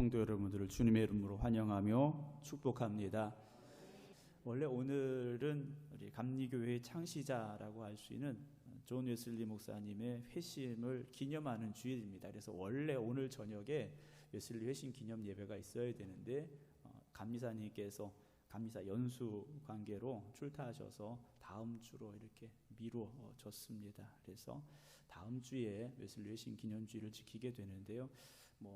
성도 여러분들을 주님의 이름으로 환영하며 축복합니다. 원래 오늘은 우리 감리교회의 창시자라고 할 수 있는 존 웨슬리 목사님의 회심을 기념하는 주일입니다. 그래서 원래 오늘 저녁에 웨슬리 회심 기념 예배가 있어야 되는데 감리사님께서 감리사 연수 관계로 출타하셔서 다음 주로 이렇게 미뤄졌습니다. 그래서 다음 주에 웨슬리 회심 기념주일을 지키게 되는데요.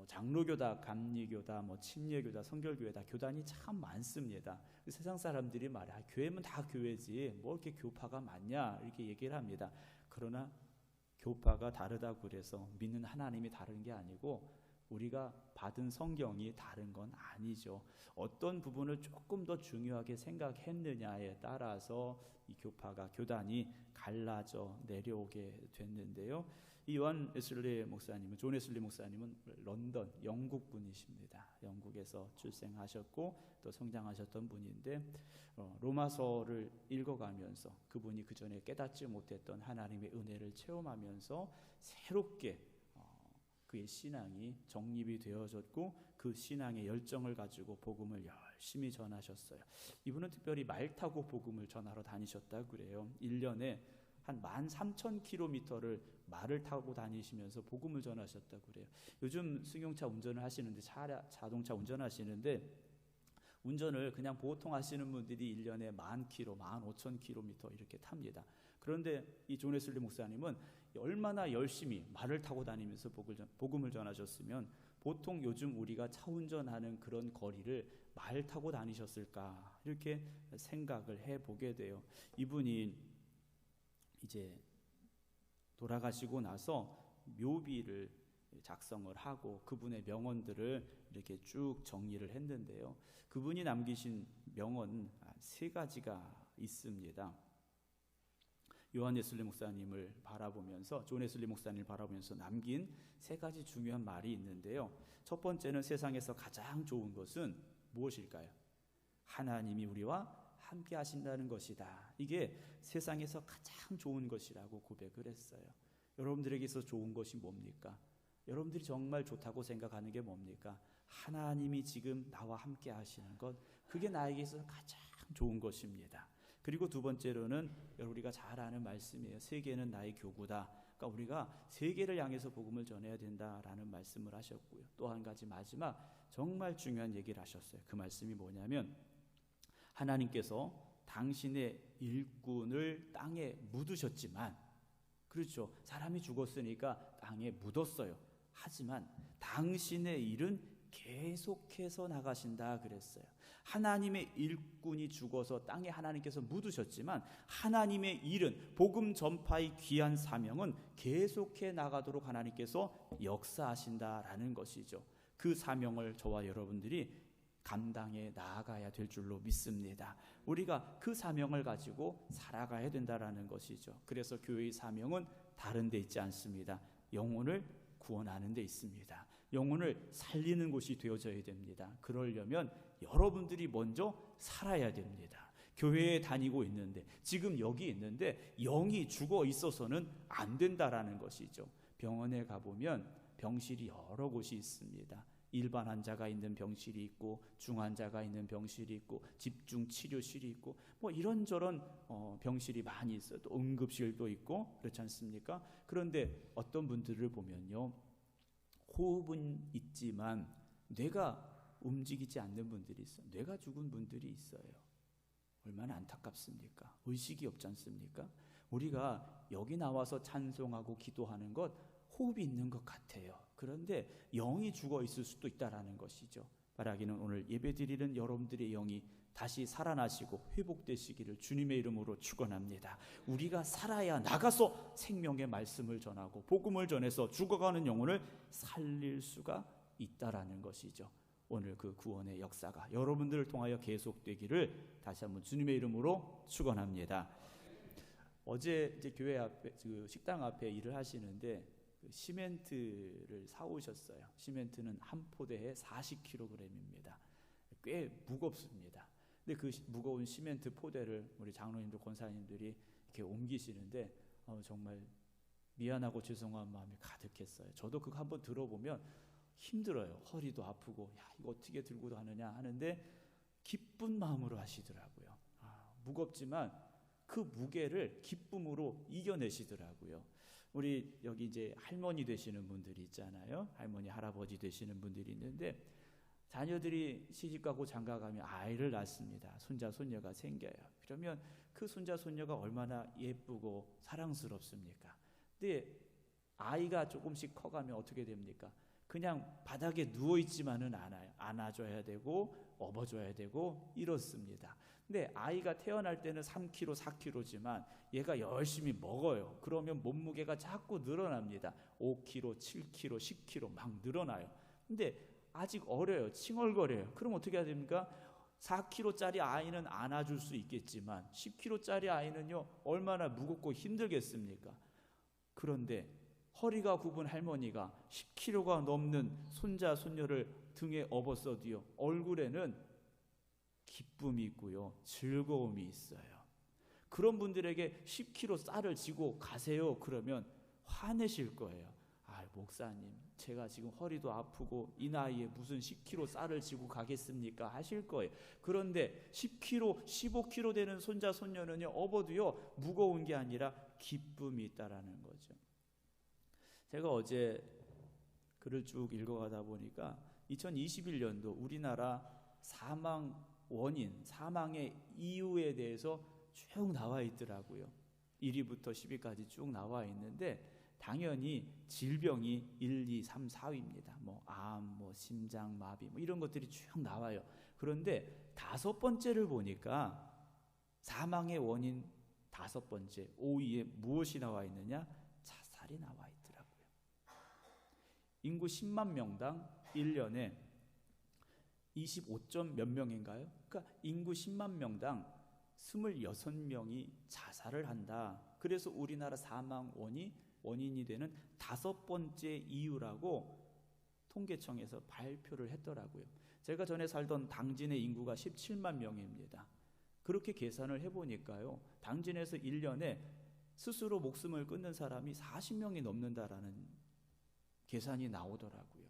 장로교다, 감리교다, 침례교다, 성결교회다, 교단이 참 많습니다. 세상 사람들이 말해 교회면 다 교회지 뭐 이렇게 교파가 많냐 이렇게 얘기를 합니다. 그러나 교파가 다르다고 그래서 믿는 하나님이 다른 게 아니고 우리가 받은 성경이 다른 건 아니죠. 어떤 부분을 조금 더 중요하게 생각했느냐에 따라서 이 교파가, 교단이 갈라져 내려오게 됐는데요. 이 존 웨슬리 목사님은 런던, 영국 분이십니다. 영국에서 출생하셨고 또 성장하셨던 분인데 로마서를 읽어가면서 그분이 그 전에 깨닫지 못했던 하나님의 은혜를 체험하면서 새롭게 그의 신앙이 정립이 되어졌고 그 신앙의 열정을 가지고 복음을 열심히 전하셨어요. 이분은 특별히 말 타고 복음을 전하러 다니셨다고 그래요. 1년에 한 13,000km를 말을 타고 다니시면서 복음을 전하셨다고 그래요. 요즘 승용차 운전을 하시는데 자동차 운전하시는데 운전을 그냥 보통 하시는 분들이 1년에 10,000km, 15,000km 이렇게 탑니다. 그런데 이 존 웨슬리 목사님은 얼마나 열심히 말을 타고 다니면서 복음을 전하셨으면 보통 요즘 우리가 차 운전하는 그런 거리를 말 타고 다니셨을까 이렇게 생각을 해보게 돼요. 이분이 이제 돌아가시고 나서 묘비를 작성을 하고 그분의 명언들을 이렇게 쭉 정리를 했는데요. 그분이 남기신 명언 3가지가 있습니다. 존 웨슬리 목사님을 바라보면서 남긴 3가지 중요한 말이 있는데요. 첫 번째는 세상에서 가장 좋은 것은 무엇일까요? 하나님이 우리와 함께 하신다는 것이다. 이게 세상에서 가장 좋은 것이라고 고백을 했어요. 여러분들에게서 좋은 것이 뭡니까? 여러분들이 정말 좋다고 생각하는 게 뭡니까? 하나님이 지금 나와 함께 하시는 것, 그게 나에게 있어서 가장 좋은 것입니다. 그리고 두 번째로는 우리가 잘 아는 말씀이에요. 세계는 나의 교구다. 그러니까 우리가 세계를 향해서 복음을 전해야 된다라는 말씀을 하셨고요. 또 한 가지 마지막 정말 중요한 얘기를 하셨어요. 그 말씀이 뭐냐면 하나님께서 당신의 일꾼을 땅에 묻으셨지만, 그렇죠, 사람이 죽었으니까 땅에 묻었어요. 하지만 당신의 일은 계속해서 나가신다 그랬어요. 하나님의 일꾼이 죽어서 땅에 하나님께서 묻으셨지만 하나님의 일은, 복음 전파의 귀한 사명은 계속해 나가도록 하나님께서 역사하신다라는 것이죠. 그 사명을 저와 여러분들이 감당해 나아가야 될 줄로 믿습니다. 우리가 그 사명을 가지고 살아가야 된다라는 것이죠. 그래서 교회의 사명은 다른 데 있지 않습니다. 영혼을 구원하는 데 있습니다. 영혼을 살리는 곳이 되어져야 됩니다. 그러려면 여러분들이 먼저 살아야 됩니다. 교회에 다니고 있는데, 지금 여기 있는데 영이 죽어 있어서는 안 된다라는 것이죠. 병원에 가보면 병실이 여러 곳이 있습니다. 일반 환자가 있는 병실이 있고, 중환자가 있는 병실이 있고, 집중 치료실이 있고, 이런저런 병실이 많이 있어요. 또 응급실도 있고, 그렇지 않습니까? 그런데 어떤 분들을 보면요, 호흡은 있지만 뇌가 움직이지 않는 분들이 있어요. 뇌가 죽은 분들이 있어요. 얼마나 안타깝습니까? 의식이 없지 않습니까? 우리가 여기 나와서 찬송하고 기도하는 것 호흡이 있는 것 같아요. 그런데 영이 죽어 있을 수도 있다라는 것이죠. 바라기는 오늘 예배드리는 여러분들의 영이 다시 살아나시고 회복되시기를 주님의 이름으로 축원합니다. 우리가 살아야 나가서 생명의 말씀을 전하고 복음을 전해서 죽어가는 영혼을 살릴 수가 있다라는 것이죠. 오늘 그 구원의 역사가 여러분들을 통하여 계속되기를 다시 한번 주님의 이름으로 축원합니다. 어제 이제 교회 앞에, 식당 앞에 일을 하시는데 시멘트를 사오셨어요. 시멘트는 한 포대에 40kg입니다. 꽤 무겁습니다. 근데 그 무거운 시멘트 포대를 우리 장로님들, 권사님들이 이렇게 옮기시는데 정말 미안하고 죄송한 마음이 가득했어요. 저도 그거 한번 들어보면 힘들어요. 허리도 아프고 야 이거 어떻게 들고 하느냐 하는데 기쁜 마음으로 하시더라고요. 무겁지만 그 무게를 기쁨으로 이겨내시더라고요. 우리 여기 이제 할머니 되시는 분들이 있잖아요. 할머니 할아버지 되시는 분들이 있는데 자녀들이 시집가고 장가가면 아이를 낳습니다. 손자 손녀가 생겨요. 그러면 그 손자 손녀가 얼마나 예쁘고 사랑스럽습니까? 근데 아이가 조금씩 커가면 어떻게 됩니까? 그냥 바닥에 누워있지만은 않아요. 안아줘야 되고 업어줘야 되고 이렇습니다. 근데 아이가 태어날 때는 3kg, 4kg지만 얘가 열심히 먹어요. 그러면 몸무게가 자꾸 늘어납니다. 5kg, 7kg, 10kg 막 늘어나요. 근데 아직 어려요. 칭얼거려요. 그럼 어떻게 해야 됩니까? 4kg짜리 아이는 안아줄 수 있겠지만 10kg짜리 아이는요 얼마나 무겁고 힘들겠습니까? 그런데 허리가 굽은 할머니가 10kg가 넘는 손자 손녀를 등에 업었어도요 얼굴에는 기쁨이 있고요 즐거움이 있어요. 그런 분들에게 10kg 쌀을 지고 가세요 그러면 화내실 거예요. 목사님 제가 지금 허리도 아프고 이 나이에 무슨 10kg 쌀을 지고 가겠습니까 하실 거예요. 그런데 10kg, 15kg 되는 손자 손녀는요 업어도요 무거운 게 아니라 기쁨이 있다라는 거죠. 제가 어제 글을 쭉 읽어가다 보니까 2021년도 우리나라 사망 원인, 사망의 이유에 대해서 쭉 나와 있더라고요. 1위부터 10위까지 쭉 나와 있는데 당연히 질병이 1, 2, 3, 4위입니다. 암, 심장마비 이런 것들이 쭉 나와요. 그런데 5번째를 보니까 사망의 원인 5번째 5위에 무엇이 나와 있느냐? 자살이 나와 있더라고요. 인구 10만 명당 1년에 25점 몇 명인가요? 그러니까 인구 10만 명당 26명이 자살을 한다. 그래서 우리나라 사망 원인이 되는 5번째 이유라고 통계청에서 발표를 했더라고요. 제가 전에 살던 당진의 인구가 17만 명입니다. 그렇게 계산을 해보니까요. 당진에서 1년에 스스로 목숨을 끊는 사람이 40명이 넘는다라는 계산이 나오더라고요.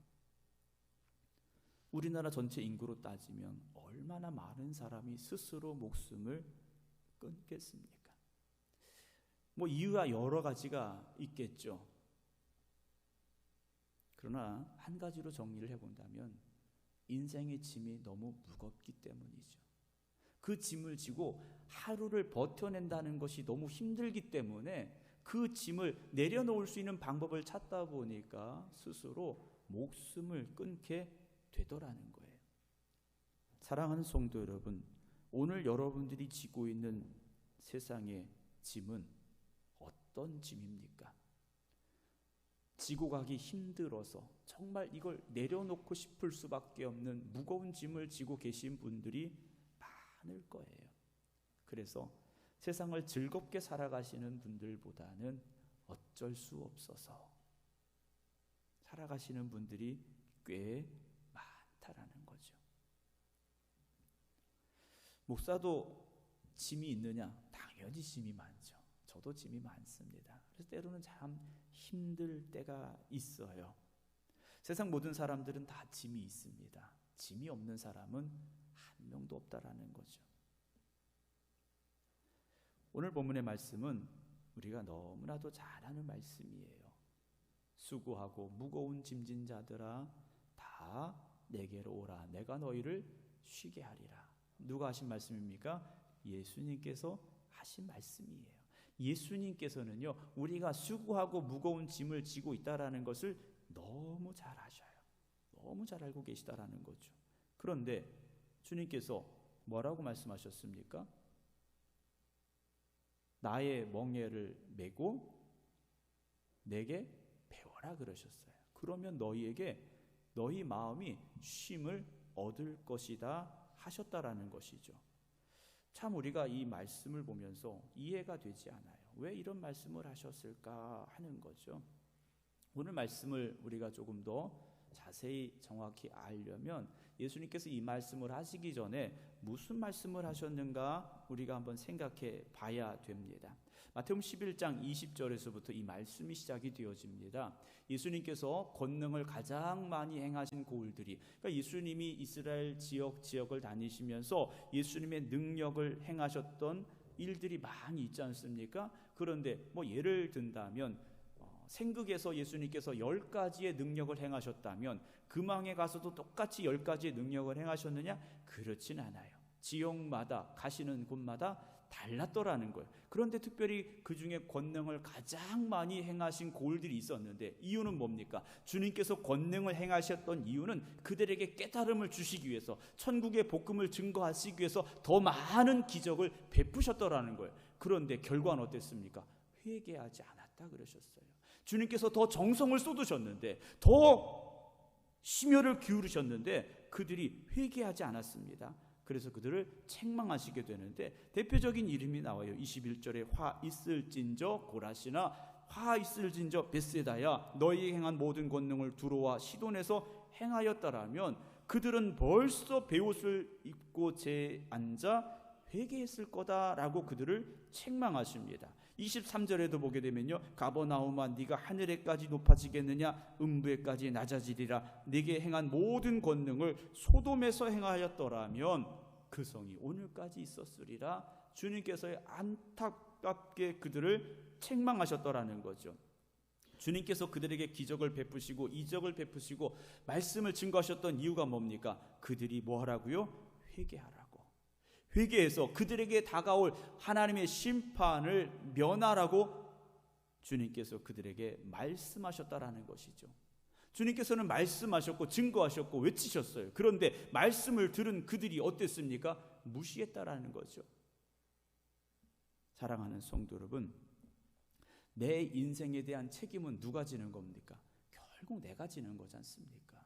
우리나라 전체 인구로 따지면 얼마나 많은 사람이 스스로 목숨을 끊겠습니까? 이유가 여러 가지가 있겠죠. 그러나 한 가지로 정리를 해본다면 인생의 짐이 너무 무겁기 때문이죠. 그 짐을 지고 하루를 버텨낸다는 것이 너무 힘들기 때문에 그 짐을 내려놓을 수 있는 방법을 찾다 보니까 스스로 목숨을 끊게 되더라는 거예요. 사랑하는 성도 여러분, 오늘 여러분들이 지고 있는 세상의 짐은 어떤 짐입니까? 지고 가기 힘들어서 정말 이걸 내려놓고 싶을 수밖에 없는 무거운 짐을 지고 계신 분들이 많을 거예요. 그래서 세상을 즐겁게 살아가시는 분들보다는 어쩔 수 없어서 살아가시는 분들이 꽤 많다라는 거죠. 목사도 짐이 있느냐? 당연히 짐이 많죠. 저도 짐이 많습니다. 그래서 때로는 참 힘들 때가 있어요. 세상 모든 사람들은 다 짐이 있습니다. 짐이 없는 사람은 한 명도 없다라는 거죠. 오늘 본문의 말씀은 우리가 너무나도 잘 아는 말씀이에요. 수고하고 무거운 짐진 자들아 다 내게로 오라. 내가 너희를 쉬게 하리라. 누가 하신 말씀입니까? 예수님께서 하신 말씀이에요. 예수님께서는요 우리가 수고하고 무거운 짐을 지고 있다라는 것을 너무 잘 아셔요. 너무 잘 알고 계시다라는 거죠. 그런데 주님께서 뭐라고 말씀하셨습니까? 나의 멍에를 메고 내게 배워라 그러셨어요. 그러면 너희에게 너희 마음이 쉼을 얻을 것이다 하셨다라는 것이죠. 참 우리가 이 말씀을 보면서 이해가 되지 않아요. 왜 이런 말씀을 하셨을까 하는 거죠. 오늘 말씀을 우리가 조금 더 자세히 정확히 알려면 예수님께서 이 말씀을 하시기 전에 무슨 말씀을 하셨는가 우리가 한번 생각해 봐야 됩니다. 마태복음 11장 20절에서부터 이 말씀이 시작이 되어집니다. 예수님께서 권능을 가장 많이 행하신 고을들이, 그러니까 예수님이 이스라엘 지역을 다니시면서 예수님의 능력을 행하셨던 일들이 많이 있지 않습니까? 그런데 예를 든다면 생극에서 예수님께서 10가지의 능력을 행하셨다면 금왕에 가서도 똑같이 10가지의 능력을 행하셨느냐? 그렇진 않아요. 지역마다 가시는 곳마다 달랐더라는 거예요. 그런데 특별히 그 중에 권능을 가장 많이 행하신 고을들이 있었는데 이유는 뭡니까? 주님께서 권능을 행하셨던 이유는 그들에게 깨달음을 주시기 위해서, 천국의 복음을 증거하시기 위해서 더 많은 기적을 베푸셨더라는 거예요. 그런데 결과는 어땠습니까? 회개하지 않았다 그러셨어요. 주님께서 더 정성을 쏟으셨는데, 더 심혈을 기울이셨는데 그들이 회개하지 않았습니다. 그래서 그들을 책망하시게 되는데 대표적인 이름이 나와요. 21절에 화 있을진저 고라시나 화 있을진저 벳세다야 너희에게 행한 모든 권능을 두로와 시돈에서 행하였다라면 그들은 벌써 베옷을 입고 재앉아 회개했을 거다라고 그들을 책망하십니다. 23절에도 보게 되면요, 가버나움아 네가 하늘에까지 높아지겠느냐? 음부에까지 낮아지리라. 네게 행한 모든 권능을 소돔에서 행하였더라면 그 성이 오늘까지 있었으리라. 주님께서 안타깝게 그들을 책망하셨더라는 거죠. 주님께서 그들에게 기적을 베푸시고 이적을 베푸시고 말씀을 증거하셨던 이유가 뭡니까? 그들이 뭐 하라고요? 회개하라고. 회개해서 그들에게 다가올 하나님의 심판을 면하라고 주님께서 그들에게 말씀하셨다라는 것이죠. 주님께서는 말씀하셨고 증거하셨고 외치셨어요. 그런데 말씀을 들은 그들이 어땠습니까? 무시했다라는 거죠. 사랑하는 성도 여러분, 내 인생에 대한 책임은 누가 지는 겁니까? 결국 내가 지는 거지 않습니까?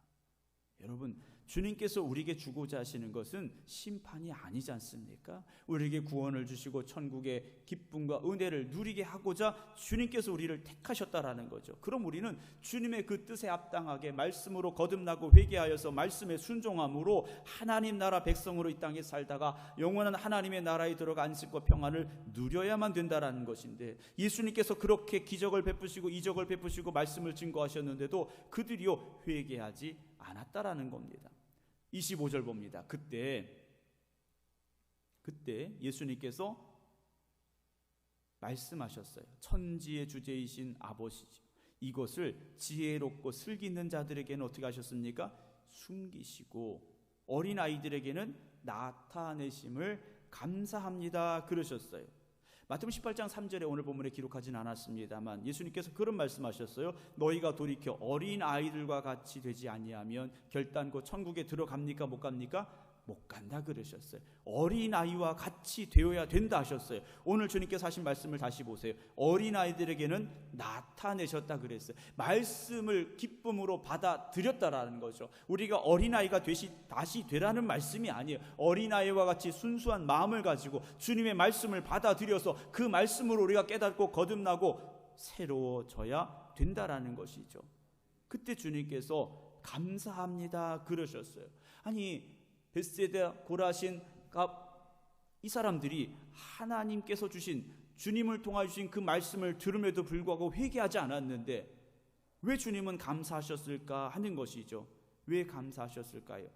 여러분, 주님께서 우리에게 주고자 하시는 것은 심판이 아니지 않습니까? 우리에게 구원을 주시고 천국의 기쁨과 은혜를 누리게 하고자 주님께서 우리를 택하셨다라는 거죠. 그럼 우리는 주님의 그 뜻에 합당하게 말씀으로 거듭나고 회개하여서 말씀에 순종함으로 하나님 나라 백성으로 이 땅에 살다가 영원한 하나님의 나라에 들어가 안식과 평안을 누려야만 된다라는 것인데, 예수님께서 그렇게 기적을 베푸시고 이적을 베푸시고 말씀을 증거하셨는데도 그들이요 회개하지 않았다라는 겁니다. 25절 봅니다. 그때 예수님께서 말씀하셨어요. 천지의 주제이신 아버지죠. 이것을 지혜롭고 슬기 있는 자들에게는 어떻게 하셨습니까? 숨기시고 어린아이들에게는 나타내심을 감사합니다 그러셨어요. 마태복음 18장 3절에 오늘 본문에 기록하진 않았습니다만 예수님께서 그런 말씀하셨어요. 너희가 돌이켜 어린아이들과 같이 되지 아니하면 결단코 천국에 들어갑니까? 못 갑니까? 못 간다 그러셨어요. 어린아이와 같이 되어야 된다 하셨어요. 오늘 주님께서 하신 말씀을 다시 보세요. 어린아이들에게는 나타내셨다 그랬어요. 말씀을 기쁨으로 받아들였다라는 거죠. 우리가 어린아이가 다시 되라는 말씀이 아니에요. 어린아이와 같이 순수한 마음을 가지고 주님의 말씀을 받아들여서 그 말씀으로 우리가 깨닫고 거듭나고 새로워져야 된다라는 것이죠. 그때 주님께서 감사합니다 그러셨어요. 아니, 벳세다 고라신 이 사람들이 하나님께서 주신, 주님을 통해 주신 그 말씀을 들음에도 불구하고 회개하지 않았는데 왜 주님은 감사하셨을까 하는 것이죠. 왜 감사하셨을까요?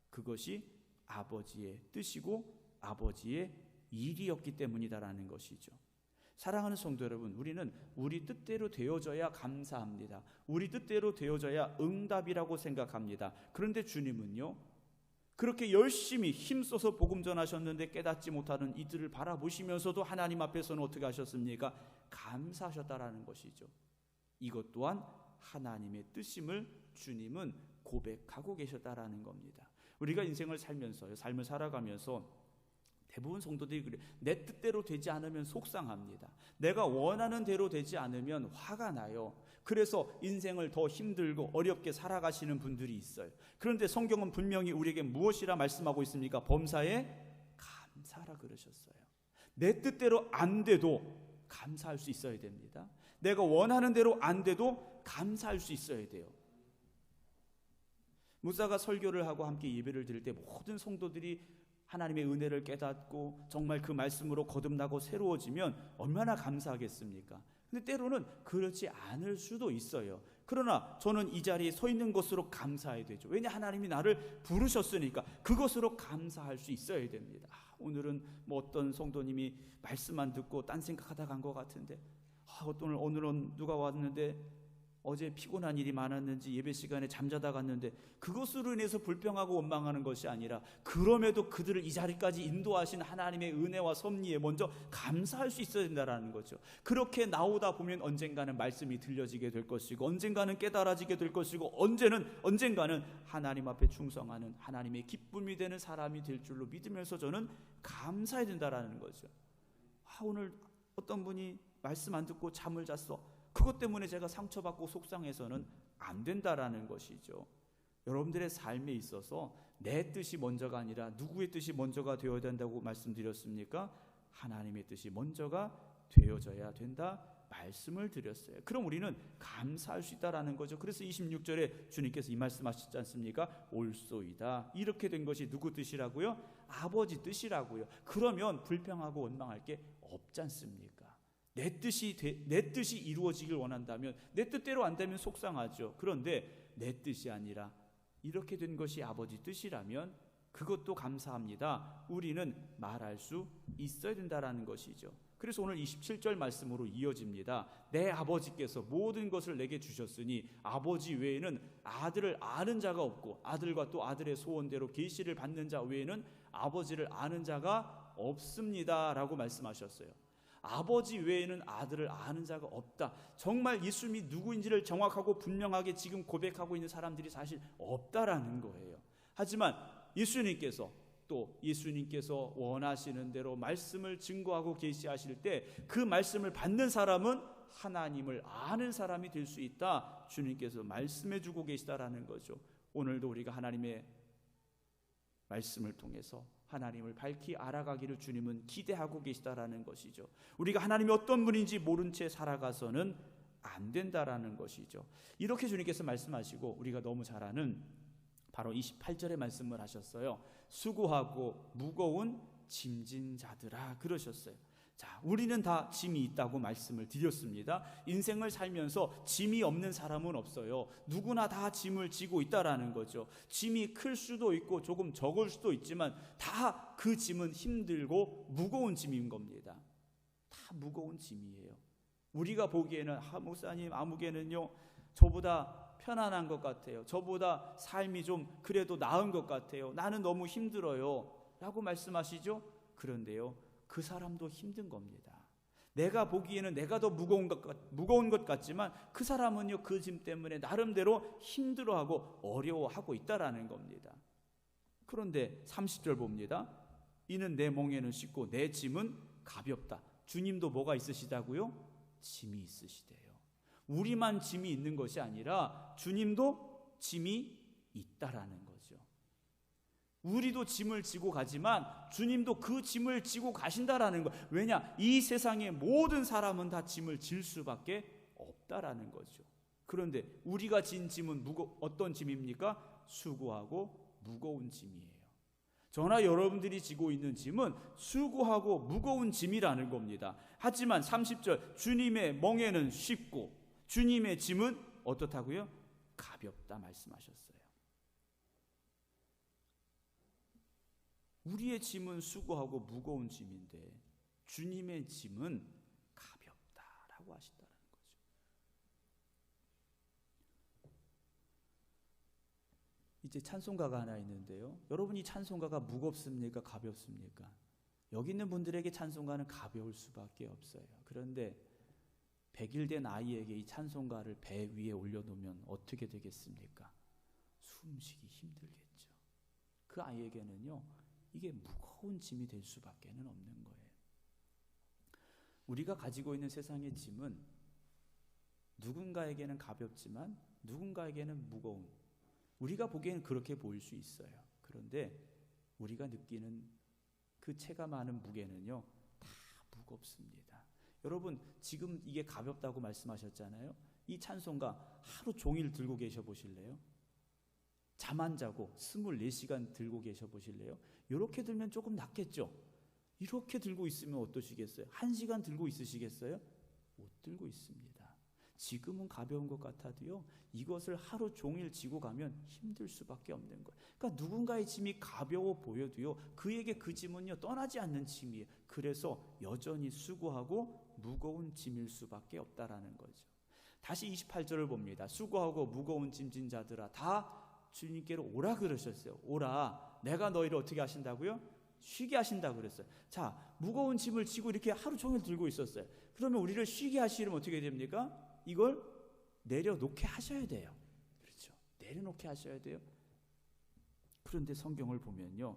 그것이 아버지의 뜻이고 아버지의 일이었기 때문이다라는 것이죠. 사랑하는 성도 여러분, 우리는 우리 뜻대로 되어져야 감사합니다. 우리 뜻대로 되어져야 응답이라고 생각합니다. 그런데 주님은요, 그렇게 열심히 힘써서 복음 전하셨는데 깨닫지 못하는 이들을 바라보시면서도 하나님 앞에서는 어떻게 하셨습니까? 감사하셨다라는 것이죠. 이것 또한 하나님의 뜻임을 주님은 고백하고 계셨다라는 겁니다. 우리가 인생을 살면서요, 삶을 살아가면서 대부분 성도들이 그래요. 내 뜻대로 되지 않으면 속상합니다. 내가 원하는 대로 되지 않으면 화가 나요. 그래서 인생을 더 힘들고 어렵게 살아가시는 분들이 있어요. 그런데 성경은 분명히 우리에게 무엇이라 말씀하고 있습니까? 범사에 감사라 그러셨어요. 내 뜻대로 안 돼도 감사할 수 있어야 됩니다. 내가 원하는 대로 안 돼도 감사할 수 있어야 돼요. 목사가 설교를 하고 함께 예배를 드릴 때 모든 성도들이 하나님의 은혜를 깨닫고 정말 그 말씀으로 거듭나고 새로워지면 얼마나 감사하겠습니까? 근데 때로는 그렇지 않을 수도 있어요. 그러나 저는 이 자리에 서 있는 것으로 감사해야 되죠. 왜냐, 하나님이 나를 부르셨으니까 그것으로 감사할 수 있어야 됩니다. 오늘은 뭐 어떤 성도님이 말씀만 듣고 딴 생각하다 간 것 같은데, 오늘은 누가 왔는데 어제 피곤한 일이 많았는지 예배 시간에 잠자다 갔는데, 그것으로 인해서 불평하고 원망하는 것이 아니라 그럼에도 그들을 이 자리까지 인도하신 하나님의 은혜와 섭리에 먼저 감사할 수 있어야 된다는 거죠. 그렇게 나오다 보면 언젠가는 말씀이 들려지게 될 것이고, 언젠가는 깨달아지게 될 것이고, 언젠가는 하나님 앞에 충성하는 하나님의 기쁨이 되는 사람이 될 줄로 믿으면서 저는 감사해야 된다는 거죠. 오늘 어떤 분이 말씀 안 듣고 잠을 잤어. 그것 때문에 제가 상처받고 속상해서는 안 된다라는 것이죠. 여러분들의 삶에 있어서 내 뜻이 먼저가 아니라 누구의 뜻이 먼저가 되어야 된다고 말씀드렸습니까? 하나님의 뜻이 먼저가 되어져야 된다 말씀을 드렸어요. 그럼 우리는 감사할 수 있다라는 거죠. 그래서 26절에 주님께서 이 말씀하시지 않습니까? 올소이다. 이렇게 된 것이 누구 뜻이라고요? 아버지 뜻이라고요. 그러면 불평하고 원망할 게 없지 않습니까? 내 뜻이 이루어지길 원한다면, 내 뜻대로 안 되면 속상하죠. 그런데 내 뜻이 아니라 이렇게 된 것이 아버지 뜻이라면 그것도 감사합니다. 우리는 말할 수 있어야 된다라는 것이죠. 그래서 오늘 27절 말씀으로 이어집니다. 내 아버지께서 모든 것을 내게 주셨으니 아버지 외에는 아들을 아는 자가 없고, 아들과 또 아들의 소원대로 계시를 받는 자 외에는 아버지를 아는 자가 없습니다 라고 말씀하셨어요. 아버지 외에는 아들을 아는 자가 없다. 정말 예수님이 누구인지를 정확하고 분명하게 지금 고백하고 있는 사람들이 사실 없다라는 거예요. 하지만 예수님께서 원하시는 대로 말씀을 증거하고 계시하실 때 그 말씀을 받는 사람은 하나님을 아는 사람이 될 수 있다. 주님께서 말씀해 주고 계시다라는 거죠. 오늘도 우리가 하나님의 말씀을 통해서 하나님을 밝히 알아가기를 주님은 기대하고 계시다라는 것이죠. 우리가 하나님이 어떤 분인지 모른 채 살아가서는 안 된다라는 것이죠. 이렇게 주님께서 말씀하시고 우리가 너무 잘 아는 바로 28절의 말씀을 하셨어요. 수고하고 무거운 짐진 자들아 그러셨어요. 자, 우리는 다 짐이 있다고 말씀을 드렸습니다. 인생을 살면서 짐이 없는 사람은 없어요. 누구나 다 짐을 지고 있다라는 거죠. 짐이 클 수도 있고 조금 적을 수도 있지만 다 그 짐은 힘들고 무거운 짐인 겁니다. 다 무거운 짐이에요. 우리가 보기에는 목사님 아무개는요 저보다 편안한 것 같아요. 저보다 삶이 좀 그래도 나은 것 같아요. 나는 너무 힘들어요 라고 말씀하시죠. 그런데요, 그 사람도 힘든 겁니다. 내가 보기에는 내가 더 무거운 것 같지만 그 사람은요 그 짐 때문에 나름대로 힘들어하고 어려워하고 있다라는 겁니다. 그런데 30절 봅니다. 이는 내 멍에는 쉽고 내 짐은 가볍다. 주님도 뭐가 있으시다고요? 짐이 있으시대요. 우리만 짐이 있는 것이 아니라 주님도 짐이 있다라는 거죠. 우리도 짐을 지고 가지만 주님도 그 짐을 지고 가신다라는 거. 왜냐? 이 세상의 모든 사람은 다 짐을 질 수밖에 없다라는 거죠. 그런데 우리가 진 짐은 어떤 짐입니까? 수고하고 무거운 짐이에요. 저나 여러분들이 지고 있는 짐은 수고하고 무거운 짐이라는 겁니다. 하지만 30절 주님의 멍에는 쉽고 주님의 짐은 어떻다고요? 가볍다 말씀하셨어요. 우리의 짐은 수고하고 무거운 짐인데 주님의 짐은 가볍다라고 하신다는 거죠. 이제 찬송가가 하나 있는데요. 여러분 이 찬송가가 무겁습니까? 가볍습니까? 여기 있는 분들에게 찬송가는 가벼울 수밖에 없어요. 그런데 100일 된 아이에게 이 찬송가를 배 위에 올려놓으면 어떻게 되겠습니까? 숨쉬기 힘들겠죠. 그 아이에게는요 이게 무거운 짐이 될 수밖에 없는 거예요. 우리가 가지고 있는 세상의 짐은 누군가에게는 가볍지만 누군가에게는 무거운, 우리가 보기에는 그렇게 보일 수 있어요. 그런데 우리가 느끼는 그 체감하는 무게는요 다 무겁습니다. 여러분 지금 이게 가볍다고 말씀하셨잖아요. 이 찬송가 하루 종일 들고 계셔 보실래요? 잠 안 자고 24시간 들고 계셔 보실래요? 이렇게 들면 조금 낫겠죠? 이렇게 들고 있으면 어떠시겠어요? 1시간 들고 있으시겠어요? 못 들고 있습니다. 지금은 가벼운 것 같아도요, 이것을 하루 종일 지고 가면 힘들 수밖에 없는 거예요. 그러니까 누군가의 짐이 가벼워 보여도요, 그에게 그 짐은요 떠나지 않는 짐이에요. 그래서 여전히 수고하고 무거운 짐일 수밖에 없다라는 거죠. 다시 28절을 봅니다. 수고하고 무거운 짐진 자들아 다 주님께로 오라 그러셨어요. 오라. 내가 너희를 어떻게 하신다고요? 쉬게 하신다고 그랬어요. 자, 무거운 짐을 지고 이렇게 하루 종일 들고 있었어요. 그러면 우리를 쉬게 하시려면 어떻게 됩니까? 이걸 내려놓게 하셔야 돼요. 그렇죠? 내려놓게 하셔야 돼요. 그런데 성경을 보면요,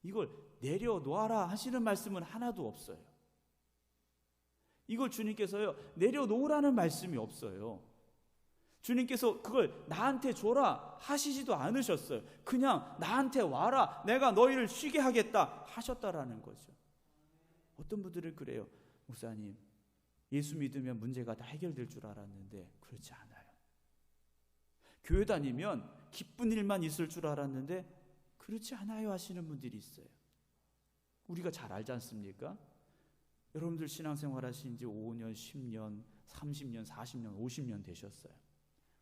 이걸 내려놓아라 하시는 말씀은 하나도 없어요. 이걸 주님께서요 내려놓으라는 말씀이 없어요. 주님께서 그걸 나한테 줘라 하시지도 않으셨어요. 그냥 나한테 와라, 내가 너희를 쉬게 하겠다 하셨다라는 거죠. 어떤 분들은 그래요. 목사님, 예수 믿으면 문제가 다 해결될 줄 알았는데 그렇지 않아요. 교회 다니면 기쁜 일만 있을 줄 알았는데 그렇지 않아요 하시는 분들이 있어요. 우리가 잘 알지 않습니까? 여러분들 신앙생활 하신 지 5년, 10년, 30년, 40년, 50년 되셨어요.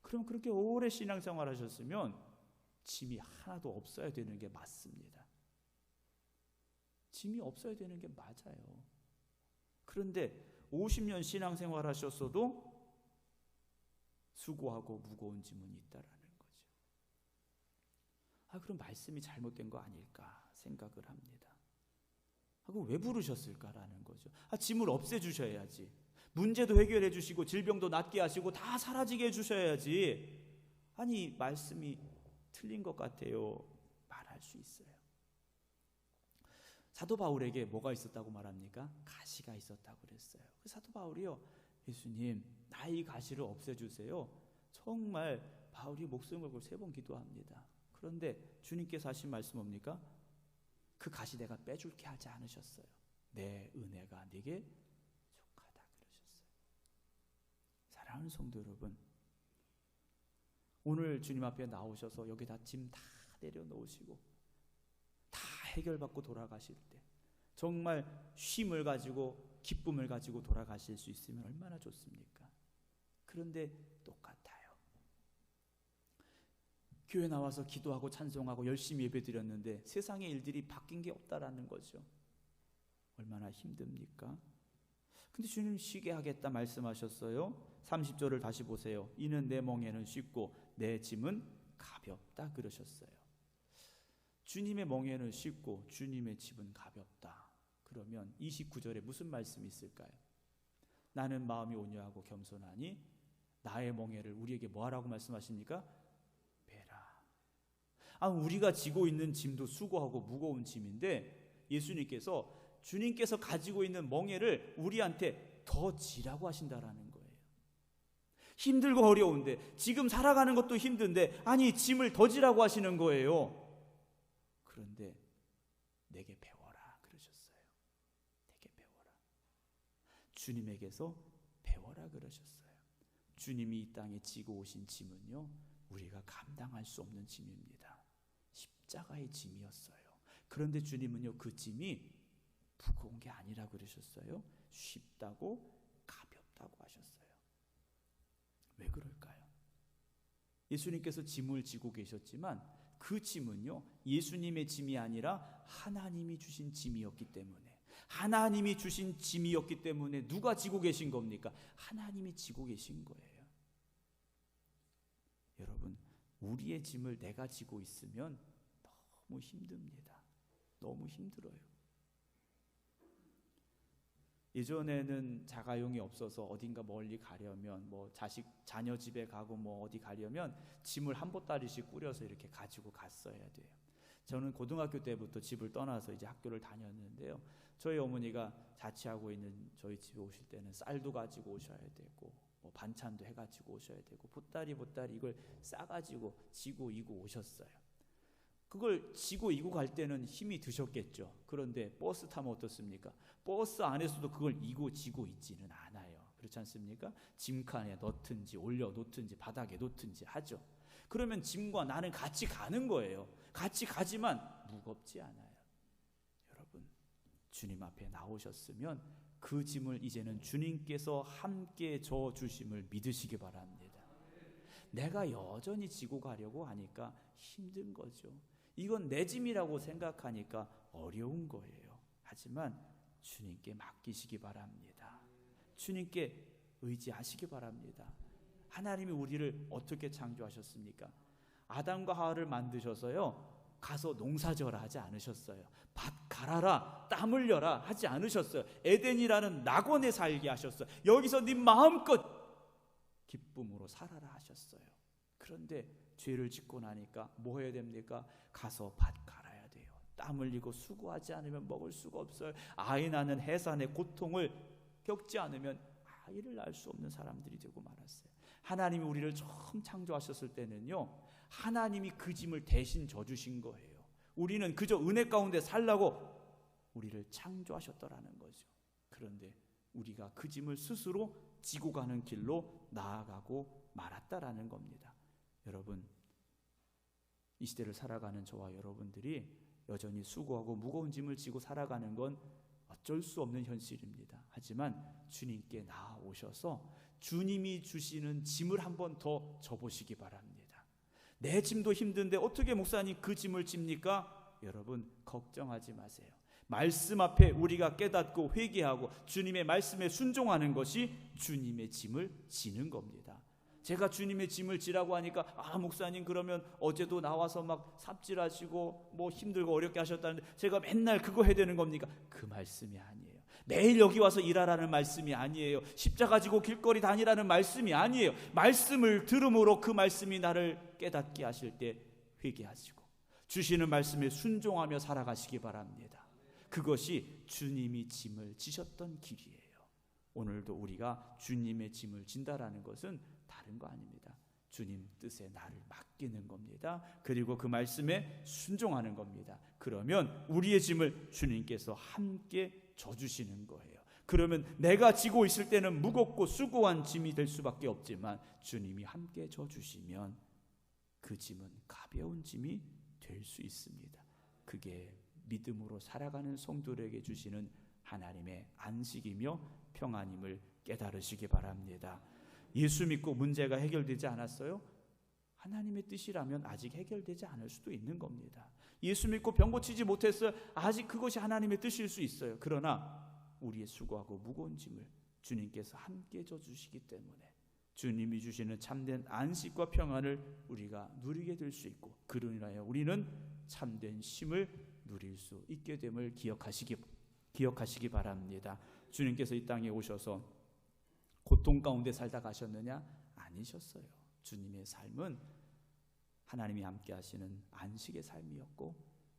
그럼 그렇게 오래 신앙생활 하셨으면 짐이 하나도 없어야 되는 게 맞습니다. 짐이 없어야 되는 게 맞아요. 그런데 50년 신앙생활 하셨어도 수고하고 무거운 짐은 있다라는 거죠. 그럼 말씀이 잘못된 거 아닐까 생각을 합니다. 그럼 왜 부르셨을까라는 거죠. 짐을 없애주셔야지. 문제도 해결해 주시고 질병도 낫게 하시고 다 사라지게 해주셔야지. 아니, 말씀이 틀린 것 같아요 말할 수 있어요. 사도 바울에게 뭐가 있었다고 말합니까? 가시가 있었다고 그랬어요. 사도 바울이요, 예수님 나의 가시를 없애주세요. 정말 바울이 목숨을 걸고 3번 기도합니다. 그런데 주님께서 하신 말씀 뭡니까? 그 가시 내가 빼줄게 하지 않으셨어요. 내 은혜가 네게 족하다 그러셨어요. 사랑하는 성도 여러분, 오늘 주님 앞에 나오셔서 여기다 짐 다 내려놓으시고 다 해결받고 돌아가실 때 정말 쉼을 가지고 기쁨을 가지고 돌아가실 수 있으면 얼마나 좋습니까? 그런데 똑같아요. 교회 나와서 기도하고 찬송하고 열심히 예배드렸는데 세상의 일들이 바뀐 게 없다라는 거죠. 얼마나 힘듭니까? 근데 주님 쉬게 하겠다 말씀하셨어요. 30절을 다시 보세요. 이는 내 멍에는 쉽고 내 짐은 가볍다 그러셨어요. 주님의 멍에는 쉽고 주님의 짐은 가볍다. 그러면 29절에 무슨 말씀이 있을까요? 나는 마음이 온유하고 겸손하니 나의 멍에를 우리에게 뭐하라고 말씀하십니까? 우리가 지고 있는 짐도 수고하고 무거운 짐인데 예수님께서 주님께서 가지고 있는 멍에를 우리한테 더 지라고 하신다라는 거예요. 힘들고 어려운데 지금 살아가는 것도 힘든데 아니 짐을 더 지라고 하시는 거예요. 그런데 내게 배워라 그러셨어요. 내게 배워라. 주님에게서 배워라 그러셨어요. 주님이 이 땅에 지고 오신 짐은요, 우리가 감당할 수 없는 짐입니다. 십자가의 짐이었어요. 그런데 주님은요, 그 짐이 무거운 게 아니라 그러셨어요. 쉽다고 가볍다고 하셨어요. 왜 그럴까요? 예수님께서 짐을 지고 계셨지만 그 짐은요, 예수님의 짐이 아니라 하나님이 주신 짐이었기 때문에, 하나님이 주신 짐이었기 때문에 누가 지고 계신 겁니까? 하나님이 지고 계신 거예요. 여러분, 우리의 짐을 내가 지고 있으면 너무 힘듭니다. 너무 힘들어요. 예전에는 자가용이 없어서 어딘가 멀리 가려면 자녀 집에 가고 어디 가려면 짐을 한 보따리씩 꾸려서 이렇게 가지고 갔어야 돼요. 저는 고등학교 때부터 집을 떠나서 이제 학교를 다녔는데요. 저희 어머니가 자취하고 있는 저희 집에 오실 때는 쌀도 가지고 오셔야 되고 반찬도 해가지고 오셔야 되고 보따리 이걸 싸가지고 지고 이고 오셨어요. 그걸 지고 이고 갈 때는 힘이 드셨겠죠. 그런데 버스 타면 어떻습니까? 버스 안에서도 그걸 이고 지고 있지는 않아요. 그렇지 않습니까? 짐칸에 넣든지 올려놓든지 바닥에 놓든지 하죠. 그러면 짐과 나는 같이 가는 거예요. 같이 가지만 무겁지 않아요. 여러분, 주님 앞에 나오셨으면 그 짐을 이제는 주님께서 함께 져 주심을 믿으시기 바랍니다. 내가 여전히 지고 가려고 하니까 힘든 거죠. 이건 내 짐이라고 생각하니까 어려운 거예요. 하지만 주님께 맡기시기 바랍니다. 주님께 의지하시기 바랍니다. 하나님이 우리를 어떻게 창조하셨습니까? 아담과 하와를 만드셔서요, 가서 농사져라 하지 않으셨어요. 밭 갈아라, 땀 흘려라 하지 않으셨어요. 에덴이라는 낙원에 살게 하셨어요. 여기서 네 마음껏 기쁨으로 살아라 하셨어요. 그런데 죄를 짓고 나니까 뭐 해야 됩니까? 가서 밭 갈아야 돼요. 땀 흘리고 수고하지 않으면 먹을 수가 없어요. 아이 낳는 해산의 고통을 겪지 않으면 아이를 낳을 수 없는 사람들이 되고 말았어요. 하나님이 우리를 처음 창조하셨을 때는요, 하나님이 그 짐을 대신 져주신 거예요. 우리는 그저 은혜 가운데 살라고 우리를 창조하셨더라는 거죠. 그런데 우리가 그 짐을 스스로 지고 가는 길로 나아가고 말았다라는 겁니다. 여러분, 이 시대를 살아가는 저와 여러분들이 여전히 수고하고 무거운 짐을 지고 살아가는 건 어쩔 수 없는 현실입니다. 하지만 주님께 나아오셔서 주님이 주시는 짐을 한번 더 져보시기 바랍니다. 내 짐도 힘든데 어떻게 목사님 그 짐을 집니까? 여러분, 걱정하지 마세요. 말씀 앞에 우리가 깨닫고 회개하고 주님의 말씀에 순종하는 것이 주님의 짐을 지는 겁니다. 제가 주님의 짐을 지라고 하니까 목사님 그러면 어제도 나와서 막 삽질하시고 뭐 힘들고 어렵게 하셨다는데 제가 맨날 그거 해야 되는 겁니까? 그 말씀이 아니에요. 매일 여기 와서 일하라는 말씀이 아니에요. 십자가 지고 길거리 다니라는 말씀이 아니에요. 말씀을 들음으로 그 말씀이 나를 깨닫게 하실 때 회개하시고 주시는 말씀에 순종하며 살아가시기 바랍니다. 그것이 주님이 짐을 지셨던 길이에요. 오늘도 우리가 주님의 짐을 진다라는 것은 다른 거 아닙니다. 주님 뜻에 나를 맡기는 겁니다. 그리고 그 말씀에 순종하는 겁니다. 그러면 우리의 짐을 주님께서 함께 져주시는 거예요. 그러면 내가 지고 있을 때는 무겁고 수고한 짐이 될 수밖에 없지만 주님이 함께 져주시면 그 짐은 가벼운 짐이 될 수 있습니다. 그게 믿음으로 살아가는 성도들에게 주시는 하나님의 안식이며 평안임을 깨달으시기 바랍니다. 예수 믿고 문제가 해결되지 않았어요? 하나님의 뜻이라면 아직 해결되지 않을 수도 있는 겁니다. 예수 믿고 병 고치지 못했어요? 아직 그것이 하나님의 뜻일 수 있어요. 그러나 우리의 수고하고 무거운 짐을 주님께서 함께 져주시기 때문에 주님이 주시는 참된 안식과 평안을 우리가 누리게 될 수 있고, 그로 인하여 우리는 참된 쉼을 누릴 수 있게 됨을 기억하시기 바랍니다. 주님께서 이 땅에 오셔서 고통 가운데 살다 가셨느냐? 아니셨어요. 주님의 삶은 하나님이 함께 하시는 안식의 삶이었고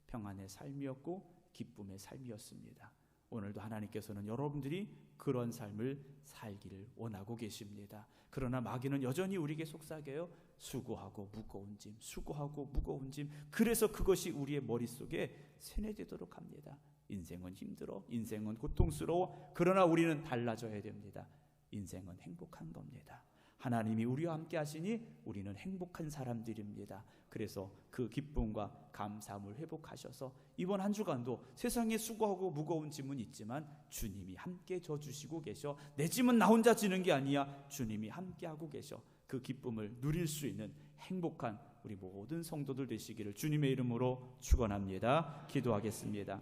평안의 삶이었고 기쁨의 삶이었습니다. 오늘도 하나님께서는 여러분들이 그런 삶을 살기를 원하고 계십니다. 그러나 마귀는 여전히 우리에게 속삭여요. 수고하고 무거운 짐, 수고하고 무거운 짐. 그래서 그것이 우리의 머릿속에 세뇌되도록 합니다. 인생은 힘들어, 인생은 고통스러워. 그러나 우리는 달라져야 됩니다. 인생은 행복한 겁니다. 하나님이 우리와 함께 하시니 우리는 행복한 사람들입니다. 그래서 그 기쁨과 감사함을 회복하셔서 이번 한 주간도 세상에 수고하고 무거운 짐은 있지만 주님이 함께 져주시고 계셔. 내 짐은 나 혼자 지는 게 아니야. 주님이 함께하고 계셔. 그 기쁨을 누릴 수 있는 행복한 우리 모든 성도들 되시기를 주님의 이름으로 축원합니다. 기도하겠습니다.